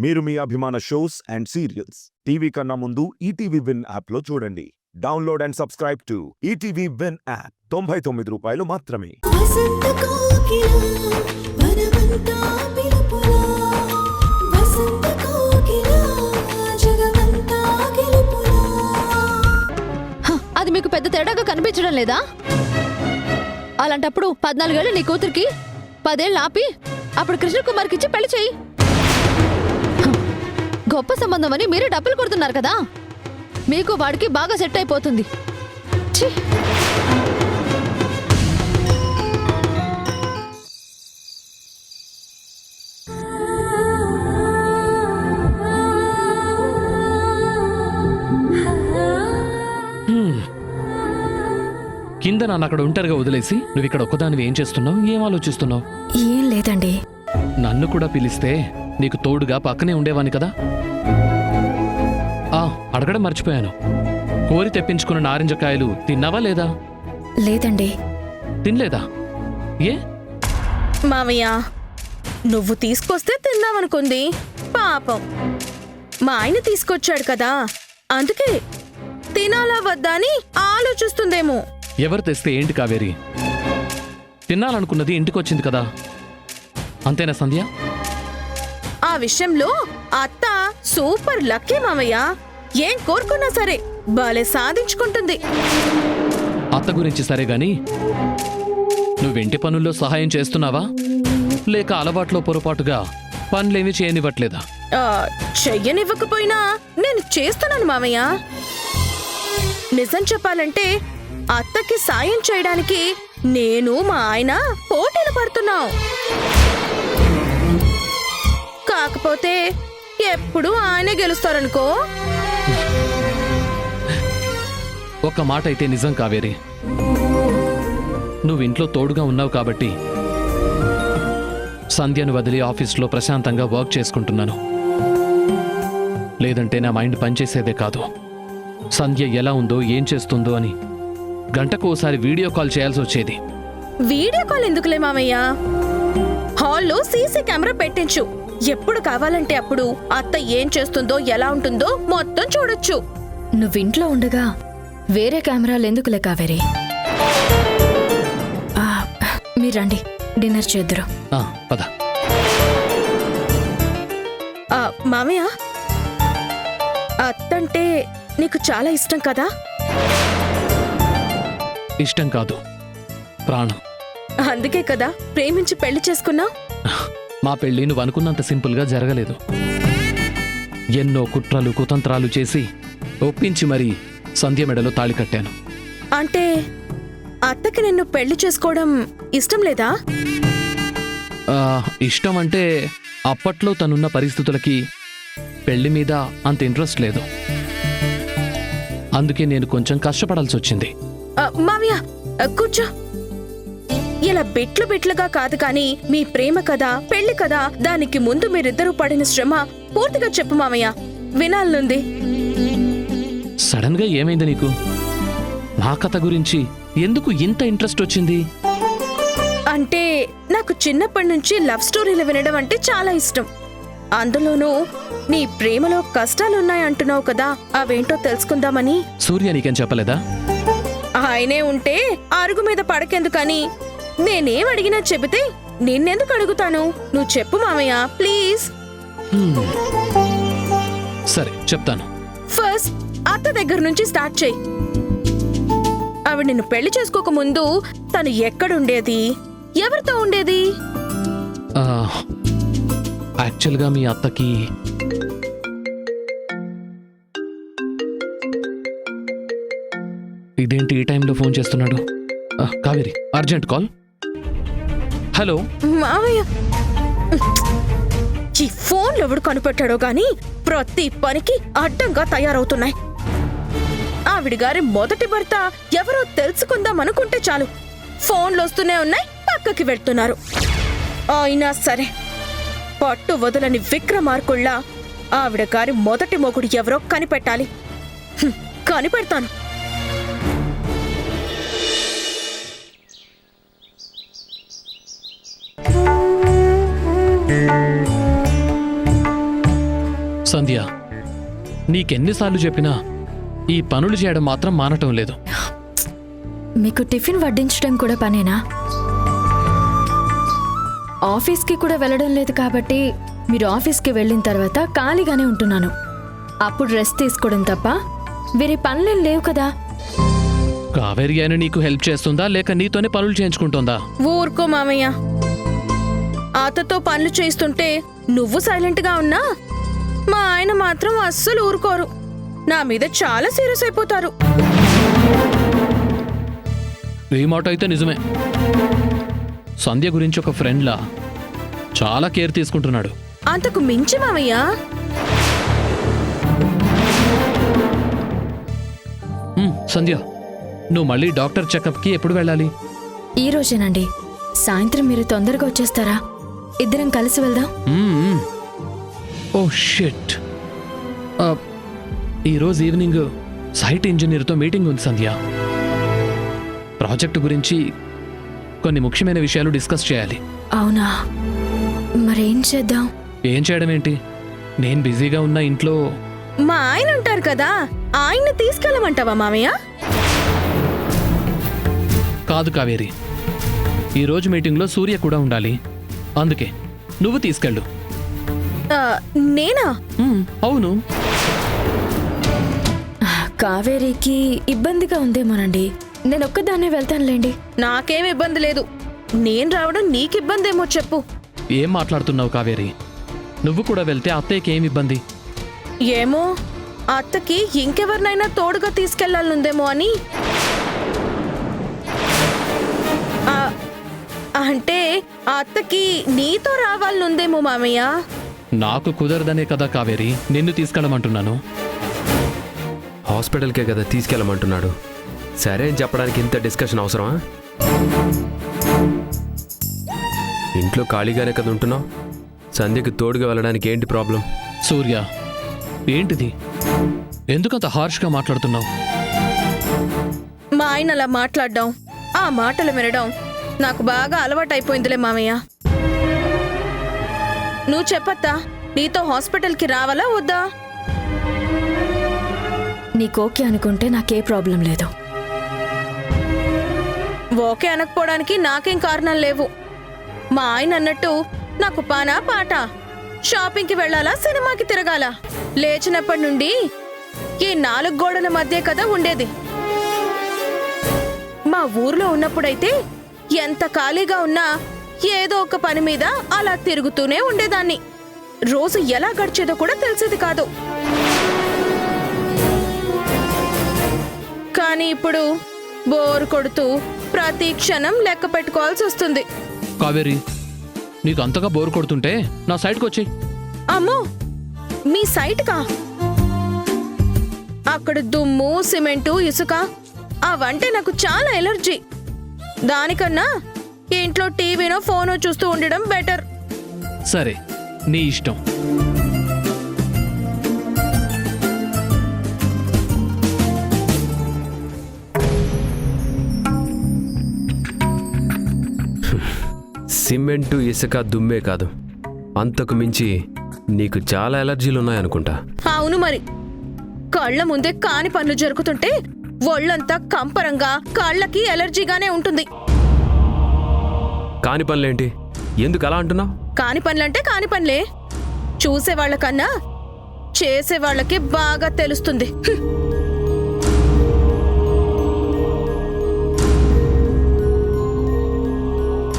మీరు మీ అభిమాన shows and serials TV కన్నా ముందు ఈటీవీ విన్ యాప్లో చూడండి. Download and subscribe to ETV win app. 99 రూపాయలు మాత్రమే. అది మీకు పెద్ద తేడాగా కనిపించడం లేదా? అలాంటప్పుడు 14 ఏళ్ళు నీ కూతురికి 10 ఏళ్ళు ఆపి అప్పుడు కృష్ణకుమార్కి ఇచ్చి పెళ్లి చెయ్యి. గొప్ప సంబంధం అని మీరే డబ్బులు కొడుతున్నారు కదా, మీకు వాడికి బాగా సెట్ అయిపోతుంది. ఛీ! కింద నన్ను అక్కడ ఒంటరిగా వదిలేసి నువ్వు ఇక్కడ ఒక్కదానివి ఏం చేస్తున్నావు, ఏం ఆలోచిస్తున్నావు? ఏం లేదండి. నన్ను కూడా పిలిస్తే నీకు తోడుగా పక్కనే ఉండేవాని కదా. అడగడం మర్చిపోయాను, కోరి తెప్పించుకున్న నారింజకాయలు తిన్నావా లేదా? లేదండి. తినలేదా? ఏ మామయ్య, నువ్వు తీసుకొస్తే తిందామనుకుంది. పాపం మా ఆయన తీసుకొచ్చాడు కదా, అందుకే తినాలా వద్దా అని ఆలోచిస్తుందేమో. ఎవరు తెస్తే ఏంటి కావేరి, తినాలనుకున్నది ఇంటికొచ్చింది కదా, అంతేనా సంధ్య? ఆ విషయంలో అత్త సూపర్ లక్కీ మామయ్య. ఏం కోరుకున్నా సరే భలే సాధించుకుంటుంది. అత్త గురించి సరే గాని నువ్వింటి పనుల్లో సహాయం చేస్తున్నావా, లేక అలవాట్లో పొరపాటుగా పనులేమీ చేయనివ్వట్లేదా? చెయ్యనివ్వకపోయినా నేను చేస్తున్నాను మామయ్య. నిజం చెప్పాలంటే అత్తకి సాయం చేయడానికి నేను మా ఆయన పోటీలు పడుతున్నాం. కాకపోతే ఎప్పుడు ఆయనే గెలుస్తారనుకో. ఒక్క మాట అయితే నిజం కావేరి, నువ్వింట్లో తోడుగా ఉన్నావు కాబట్టి సంధ్యను వదిలి ఆఫీస్లో ప్రశాంతంగా వర్క్ చేసుకుంటున్నాను. లేదంటే నా మైండ్ పనిచేసేదే కాదు. సంధ్య ఎలా ఉందో ఏం చేస్తుందో అని గంటకు ఓసారి వీడియో కాల్ చేయాల్సి వచ్చేది. వీడియో కాల్ ఎందుకులే మామయ్య, హాల్లో సీసీ కెమెరా పెట్టించు. ఎప్పుడు కావాలంటే అప్పుడు అత్త ఏం చేస్తుందో ఎలా ఉంటుందో మొత్తం చూడొచ్చు. నువ్వింట్లో ఉండగా వేరే కెమెరాలు ఎందుకులే కావేరి. మీరండి, డిన్నర్ చేద్దురు. పద. మామయ్య, అత్తంటే నీకు చాలా ఇష్టం కదా? ఇష్టం కాదు, ప్రాణం. అందుకే కదా ప్రేమించి పెళ్లి చేసుకున్నా. మా పెళ్లి నువ్వు అనుకున్నంత సింపుల్గా జరగలేదు. ఎన్నో కుట్రలు కుతంత్రాలు చేసి ఒప్పించి మరీ సంధ్య మెడలో తాళి కట్టాను. అంటే అత్తకి నిన్ను పెళ్లి చేసుకోవడం ఇష్టం లేదా? ఇష్టం అంటే అప్పట్లో తనున్న పరిస్థితులకి పెళ్లి మీద అంత ఇంట్రెస్ట్ లేదు. అందుకే నేను కొంచెం కష్టపడాల్సి వచ్చింది. మామయ్య కూర్చో. ఇలా బిట్లు బిట్లుగా కాదు కానీ మీ ప్రేమ కదా, పెళ్లి కదా, దానికి ముందు మీరిద్దరూ పడిన శ్రమ పూర్తిగా చెప్పు మామయ్య, వినాలనుంది. సడన్ గా ఏమైంది నీకు? మా కథ గురించి ఎందుకు ఇంత ఇంట్రెస్ట్ వచ్చింది? అంటే నాకు చిన్నప్పటి నుంచి లవ్ స్టోరీలు వినడం అంటే చాలా ఇష్టం. అందులోనూ నీ ప్రేమలో కష్టాలున్నాయంటున్నావు కదా, అవేంటో తెలుసుకుందామని. సూర్య నీకేం చెప్పలేదా? ఆయనే ఉంటే అరుగు మీద పడకెందుకని నేనేం అడిగినా చెబితే నిన్నెందుకు అడుగుతాను? నువ్వు చెప్పు మామయ్య ప్లీజ్. సరే చెప్తాను. ఫస్ట్ అత్త దగ్గర నుంచి స్టార్ట్ చేయి. ఆవిడ నిన్ను పెళ్లి చేసుకోక ముందు తను ఎక్కడుండేది, ఎవరితో ఉండేది? యాక్చువల్గా మీ అత్తకి ఇదేంటి ఈ టైంలో ఫోన్ చేస్తున్నాడు? Kaveri, urgent call. హలో మావయ్య, ఈ ఫోన్లు ఎవడు కనిపెట్టాడో గాని ప్రతి పనికి అడ్డంగా తయారవుతున్నాయి. ఆవిడ గారి మొదటి భర్త ఎవరో తెలుసుకుందాం అనుకుంటే చాలు ఫోన్లు వస్తూనే ఉన్నాయి, పక్కకి వెళ్తున్నారు. అయినా సరే పట్టు వదలని విక్రమార్కుళ్ళ ఆవిడ గారి మొదటి మొగుడు ఎవరో కనిపెట్టాలి. కనిపెడతాను. సంధ్య, నీకెన్నిసార్లు చెప్పినా ఈ పనులు చేయడం మాత్రం మానటం లేదు. మీకు టిఫిన్ వడ్డించడం కూడా పనేనా? ఆఫీస్కి కూడా వెళ్ళడం లేదు కాబట్టి మీరు ఆఫీస్కి వెళ్ళిన తర్వాత ఖాళీగానే ఉంటున్నాను. అప్పుడు రెస్ట్ తీసుకోవడం తప్ప వేరే పనులేం లేవు కదా. కావేరి అని నీకు హెల్ప్ చేస్తుందా లేక నీతోనే పనులు చేయించుకుంటుందా? ఊరుకో మామయ్య. అతతో పనులు చేస్తుంటే నువ్వు సైలెంట్గా ఉన్నా మా ఆయన మాత్రం అస్సలు ఊరుకోరు. నా మీద చాలా సీరియస్ అయిపోతారు. ఈ మాట అయితే నిజమే. సంధ్య గురించి ఒక ఫ్రెండ్లా చాలా కేర్ తీసుకుంటున్నాడు. అంతకు మించి మామయ్య. సంధ్య, నువ్వు మళ్ళీ డాక్టర్ చెకప్కి ఎప్పుడు వెళ్ళాలి? ఈ రోజేనండి. సాయంత్రం మీరు తొందరగా వచ్చేస్తారా? ఇద్దరం కలిసి వెళ్దాం. Oh shit. ఈరోజు ఈవినింగ్ సైట్ ఇంజనీర్తో మీటింగ్ ఉంది సంధ్య. ప్రాజెక్టు గురించి కొన్ని ముఖ్యమైన విషయాలు డిస్కస్ చేయాలి. అవునా? మరేం చేద్దాం? ఏం చేయడం ఏంటి, నేను బిజీగా ఉన్న ఇంట్లో. మా ఆయన ఉంటారు కదా, ఆయన్ని తీసుకెళ్ళమంటావా మామయ్య? కాదు కావేరి, ఈరోజు మీటింగ్లో సూర్య కూడా ఉండాలి. అందుకే నువ్వు తీసుకెళ్ళు. నేనా? అవును. కావేరీకి ఇబ్బందిగా ఉందేమోనండి. నేను ఒక్కదాన్నే వెళ్తానులేండి. నాకేం ఇబ్బంది లేదు. నేను రావడం నీకు ఇబ్బంది ఏమో చెప్పు. ఏం మాట్లాడుతున్నావు కావేరి? నువ్వు కూడా వెళ్తే అత్తయ్యకి ఏం ఇబ్బంది? ఏమో, అత్తకి ఇంకెవరినైనా తోడుగా తీసుకెళ్లాలనుందేమో అని. అంటే అత్తకి నీతో రావాలనుందేమో మామయ్య. నాకు కుదరదనే కదా కావేరి నిన్ను తీసుకెళ్ళమంటున్నాను. హాస్పిటల్కే కదా తీసుకెళ్ళమంటున్నాడు. సరే అని చెప్పడానికి ఇంత డిస్కషన్ అవసరమా? ఇంట్లో ఖాళీగానే కదా ఉంటున్నావు. సంధ్యకి తోడుగా వెళ్ళడానికి ఏంటి ప్రాబ్లం? సూర్య, ఏంటిది? ఎందుకంత హార్ష్గా మాట్లాడుతున్నావు? మా ఆయన అలా మాట్లాడడం, ఆ మాటలు వినడం నాకు బాగా అలవాటైపోయిందిలే మామయ్య. నువ్వు చెప్పత్తా, నీతో హాస్పిటల్కి రావాలా వద్దా? నీకోకే అనుకుంటే నాకే ప్రాబ్లం లేదు. ఓకే అనకపోవడానికి నాకేం కారణాలు లేవు. మా ఆయన అన్నట్టు నాకు పానా పాట, షాపింగ్కి వెళ్ళాలా సినిమాకి తిరగాల, లేచినప్పటి నుండి ఈ 4 గోడల మధ్య కదా ఉండేది. మా ఊర్లో ఉన్నప్పుడైతే ఎంత ఖాళీగా ఉన్నా ఏదో ఒక పని మీద అలా తిరుగుతూనే ఉండేదాన్ని. రోజు ఎలా గడిచేదో కూడా తెలిసేది కాదు. కానీ ఇప్పుడు బోర్ కొడుతూ ప్రతి క్షణం లెక్క పెట్టుకోవాల్సి వస్తుంది. కావేరి, నీకు అంతగా బోర్ కొడుతుంటే నా సైడ్కి వచ్చేయ్. అమ్మో, మీ సైట్కా? అక్కడ దుమ్ము, సిమెంటు, ఇసుక అవంటే నాకు చాలా ఎలర్జీ. దానికన్నా ఇంట్లో టీవీనో ఫోనో చూస్తూ ఉండడం బెటర్. సరే, నీ ఇష్టం. సిమెంటు, ఇసుక, దుమ్మే కాదు, అంతకు మించి నీకు చాలా ఎలర్జీలు ఉన్నాయనుకుంటా. అవును మరి. కళ్ళ ముందే కాని పనులు జరుగుతుంటే ఒళ్ళంతా కంపరంగా, కళ్ళకి ఎలర్జీగానే ఉంటుంది. కాని పనులేంటి? ఎందుకు అలా అంటున్నావు? కాని పనులంటే కాని పనులే. చూసేవాళ్లకన్నా చేసేవాళ్ళకి బాగా తెలుస్తుంది.